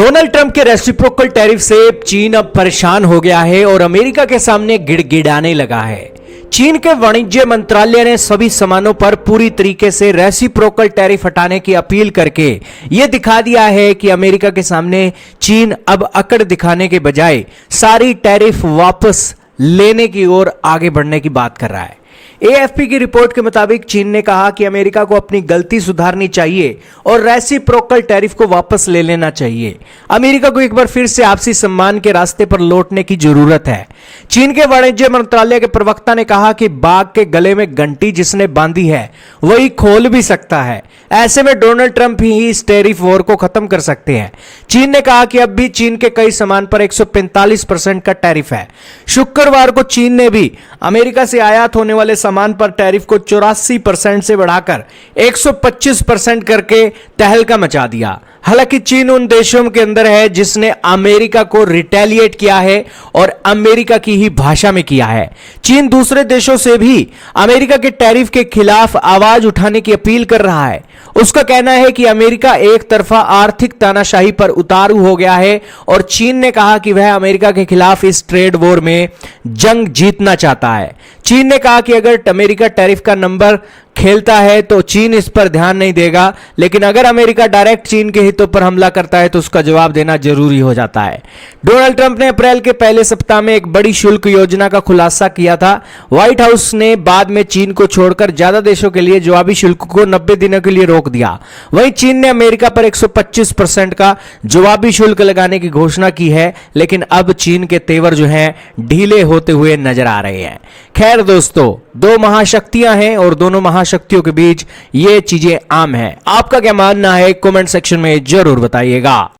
Donald Trump के reciprocal tariff से चीन अब परेशान हो गया है और अमेरिका के सामने गिड़गिड़ाने लगा है। चीन के वाणिज्य मंत्रालय ने सभी सामानों पर पूरी तरीके से रेसिप्रोकल टैरिफ हटाने की अपील करके यह दिखा दिया है कि अमेरिका के सामने चीन अब अकड़ दिखाने के बजाय सारी टैरिफ वापस लेने की ओर आगे बढ़ने की बात कर रहा है। एएफपी की रिपोर्ट के मुताबिक चीन ने कहा कि अमेरिका को अपनी गलती सुधारनी चाहिए और रेसिप्रोकल टैरिफ को वापस ले लेना चाहिए। अमेरिका को एक बार फिर से आपसी सम्मान के रास्ते पर लौटने की जरूरत है। चीन के वाणिज्य मंत्रालय के प्रवक्ता ने कहा कि बाघ के गले में घंटी जिसने बांधी है वही खोल भी सकता है। ऐसे में डोनाल्ड ट्रंप ही इस टैरिफ वॉर को खत्म कर सकते हैं। चीन ने कहा कि अब भी चीन के कई सामान पर 145% का टैरिफ है। शुक्रवार को चीन ने भी अमेरिका से आयात होने वाले सामान पर टैरिफ को 84% से बढ़ाकर 125% करके तहलका मचा दिया। हालांकि चीन उन देशों के अंदर है जिसने अमेरिका को रिटेलिएट किया है और अमेरिका की ही भाषा में किया है। चीन दूसरे देशों से भी अमेरिका के टैरिफ के खिलाफ आवाज उठाने की अपील कर रहा है। उसका कहना है कि अमेरिका एक तरफा आर्थिक तानाशाही पर उतारू हो गया है और चीन ने कहा कि वह अमेरिका के खिलाफ इस ट्रेड वॉर में जंग जीतना चाहता है। चीन ने कहा कि अगर अमेरिका टैरिफ का नंबर खेलता है तो चीन इस पर ध्यान नहीं देगा, लेकिन अगर अमेरिका डायरेक्ट चीन के हितों पर हमला करता है तो उसका जवाब देना जरूरी हो जाता है। डोनाल्ड ट्रंप ने अप्रैल के पहले सप्ताह में एक बड़ी शुल्क योजना का खुलासा किया था। व्हाइट हाउस ने बाद में चीन को छोड़कर ज्यादा देशों के लिए जवाबी शुल्क को 90 दिनों के लिए रोक दिया। वहीं चीन ने अमेरिका पर 125% का जवाबी शुल्क लगाने की घोषणा की है, लेकिन अब चीन के तेवर जो हैं ढीले होते हुए नजर आ रहे हैं। खैर दोस्तों, दो महाशक्तियां हैं और दोनों महाशक्तियों के बीच ये चीजें आम हैं। आपका क्या मानना है कमेंट सेक्शन में जरूर बताइएगा।